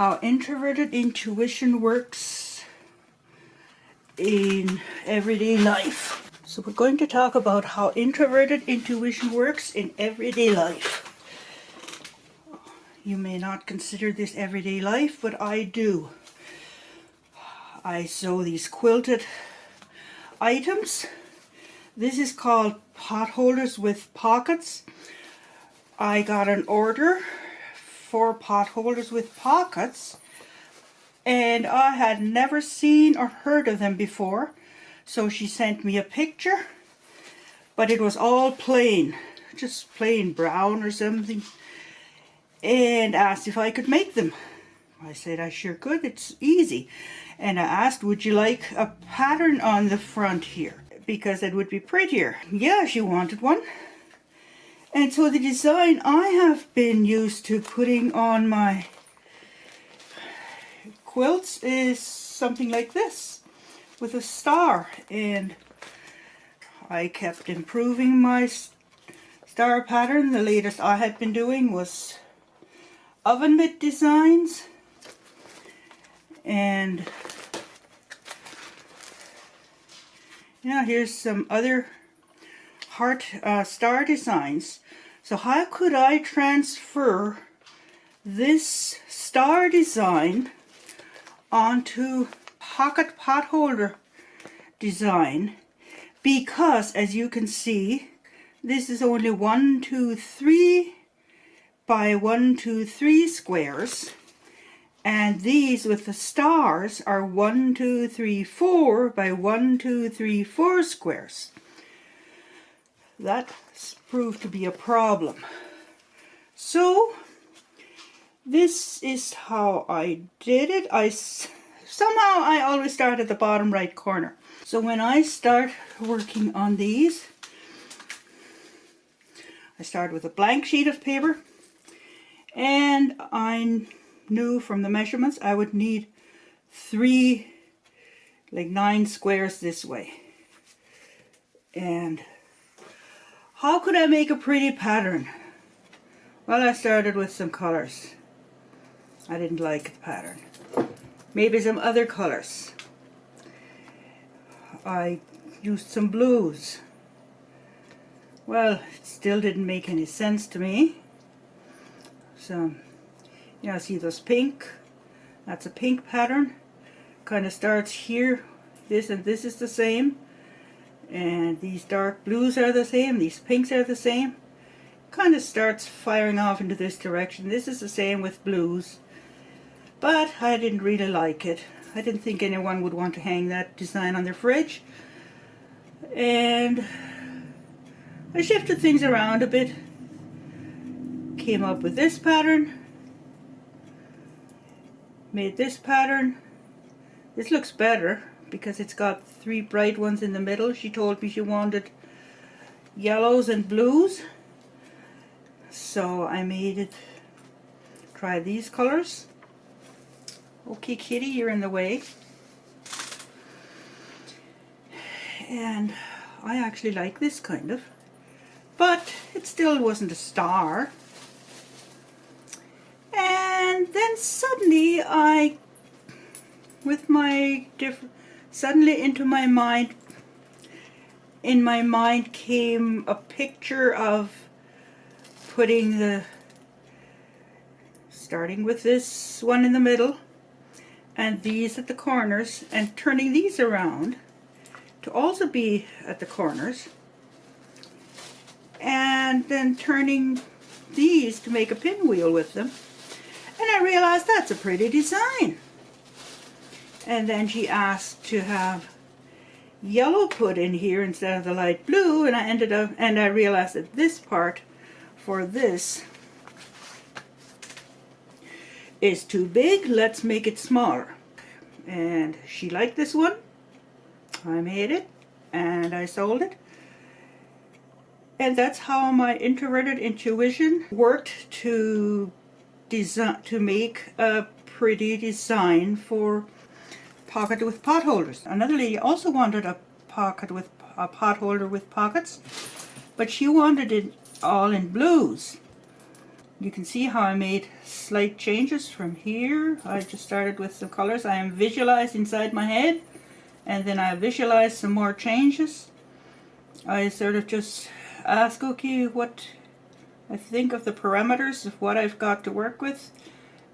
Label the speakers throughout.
Speaker 1: how introverted intuition works in everyday life. So we're going to talk about how introverted intuition works in everyday life. You may not consider this everyday life, but I do. I sew these quilted items. This is called pot holders with pockets. I got an order for pot holders with pockets, and I had never seen or heard of them before. So she sent me a picture, but it was all plain, just plain brown or something, and asked if I could make them. I said I sure could, it's easy. And I asked, would you like a pattern on the front here, because it would be prettier. Yeah, she wanted one. And so the design I have been used to putting on my quilts is something like this, with a star. And I kept improving my star pattern. The latest I had been doing was oven mitt designs. And yeah, here's some other heart star designs. So how could I transfer this star design onto pocket pot holder design? Because as you can see, this is only 1, 2, 3 by 1, 2, 3 squares, and these with the stars are 1, 2, 3, 4 by 1, 2, 3, 4 squares. That proved to be a problem. So this is how I did it. Somehow I always start at the bottom right corner. So when I start working on these, I start with a blank sheet of paper, and I knew from the measurements I would need 9 squares this way. And how could I make a pretty pattern? Well, I started with some colors. I didn't like the pattern. Maybe some other colors. I used some blues. Well, it still didn't make any sense to me. So, yeah, see those pink? That's a pink pattern. Kind of starts here. This and this is the same. And these dark blues are the same, these pinks are the same. Kind of starts firing off into this direction. This is the same with blues. But I didn't really like it. I didn't think anyone would want to hang that design on their fridge. And I shifted things around a bit. Came up with this pattern. Made this pattern. This looks better because it's got 3 bright ones in the middle. She told me she wanted yellows and blues. So I made it, try these colors. Okay, kitty, you're in the way. And I actually like this kind of, but it still wasn't a star. And then suddenly in my mind came a picture of starting with this one in the middle and these at the corners, and turning these around to also be at the corners, and then turning these to make a pinwheel with them. And I realized that's a pretty design. And then she asked to have yellow put in here instead of the light blue, and I realized that this part for this is too big. Let's make it smaller. And she liked this one. I made it and I sold it. And that's how my introverted intuition worked to make a pretty design for pocket with pot holders. Another lady also wanted a pot holder with pockets, but she wanted it all in blues. You can see how I made slight changes from here. I just started with some colors I am visualized inside my head, and then I visualized some more changes. I sort of just ask, okay, what I think of the parameters of what I've got to work with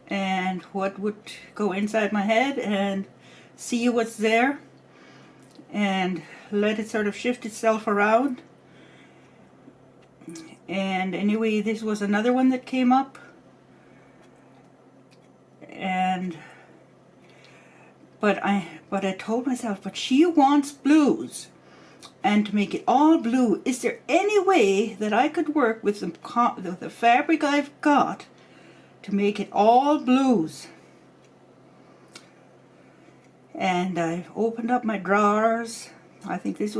Speaker 1: and what would go inside my head, and see what's there and let it sort of shift itself around. And anyway, this was another one that came up, and but I told myself, but she wants blues, and to make it all blue, is there any way that I could work with the fabric I've got to make it all blues? And I opened up my drawers. I think this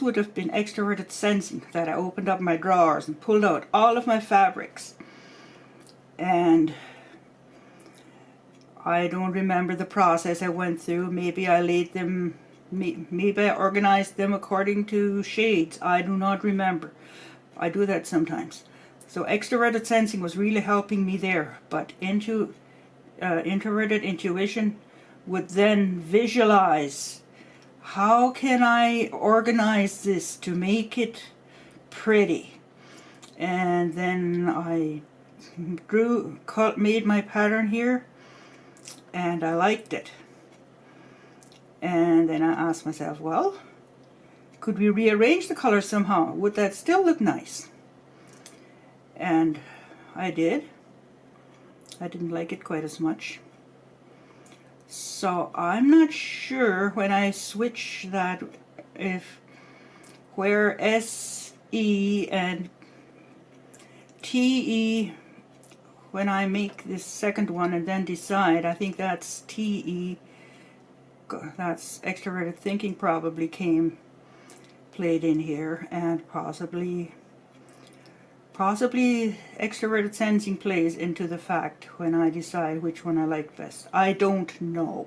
Speaker 1: would have been extroverted sensing, that I opened up my drawers and pulled out all of my fabrics. And I don't remember the process I went through. Maybe I laid them, maybe I organized them according to shades. I do not remember. I do that sometimes. So extroverted sensing was really helping me there. But introverted intuition would then visualize, how can I organize this to make it pretty? And then I made my pattern here, and I liked it. And then I asked myself, well, could we rearrange the colors somehow? Would that still look nice? And I did. I didn't like it quite as much. So I'm not sure when I switch that, if where SE and TE, when I make this second one and then decide, I think that's TE, that's extroverted thinking probably played in here, and possibly extroverted sensing plays into the fact when I decide which one I like best. I don't know.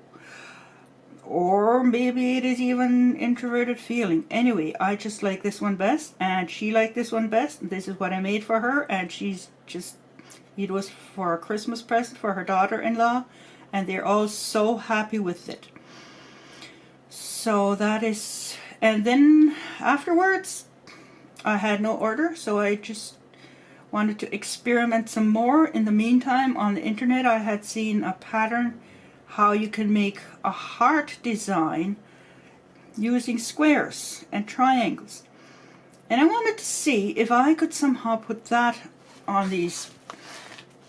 Speaker 1: Or maybe it is even introverted feeling. Anyway, I just like this one best, and she liked this one best, and this is what I made for her, and it was for a Christmas present for her daughter-in-law, and they're all so happy with it. So that is, and then afterwards, I had no order, so I just wanted to experiment some more. In the meantime, on the internet, I had seen a pattern how you can make a heart design using squares and triangles. And I wanted to see if I could somehow put that on these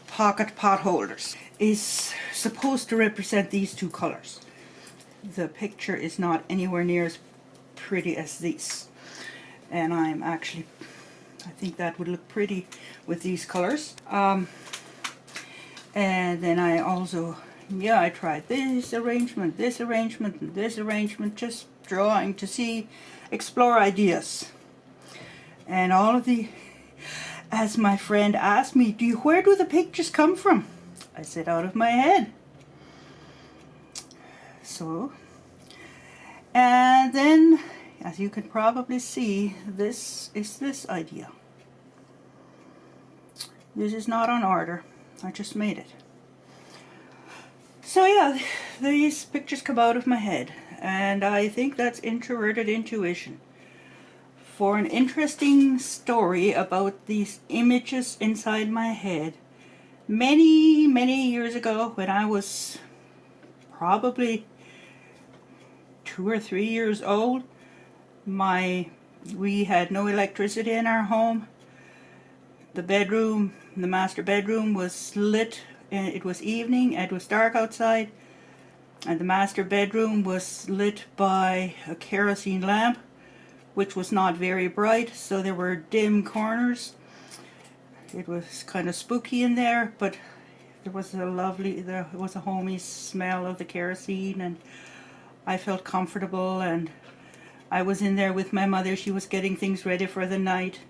Speaker 1: pocket pot holders. Is supposed to represent these two colors. The picture is not anywhere near as pretty as these. And I think that would look pretty with these colors. And then I also, I tried this arrangement, and this arrangement, just drawing to explore ideas. And all of as my friend asked me, where do the pictures come from? I said, out of my head. So, and then, as you can probably see, this is this idea. This is not on order. I just made it. So yeah, these pictures come out of my head, and I think that's introverted intuition. For an interesting story about these images inside my head, many, many years ago, when I was probably 2 or 3 years old, we had no electricity in our home. The master bedroom was lit. It was evening, it was dark outside, and the master bedroom was lit by a kerosene lamp, which was not very bright, so there were dim corners. It was kind of spooky in there, but there was a homey smell of the kerosene, and I felt comfortable, and I was in there with my mother. She was getting things ready for the night,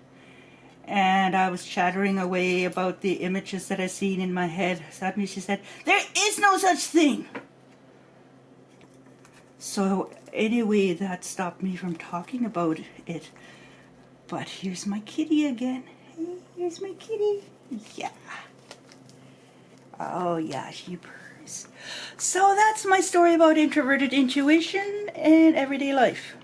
Speaker 1: and I was chattering away about the images that I seen in my head. Suddenly she said, "There is no such thing!" So anyway, that stopped me from talking about it. But here's my kitty again. Hey, here's my kitty. Yeah. Oh yeah, she purrs. So that's my story about introverted intuition and everyday life.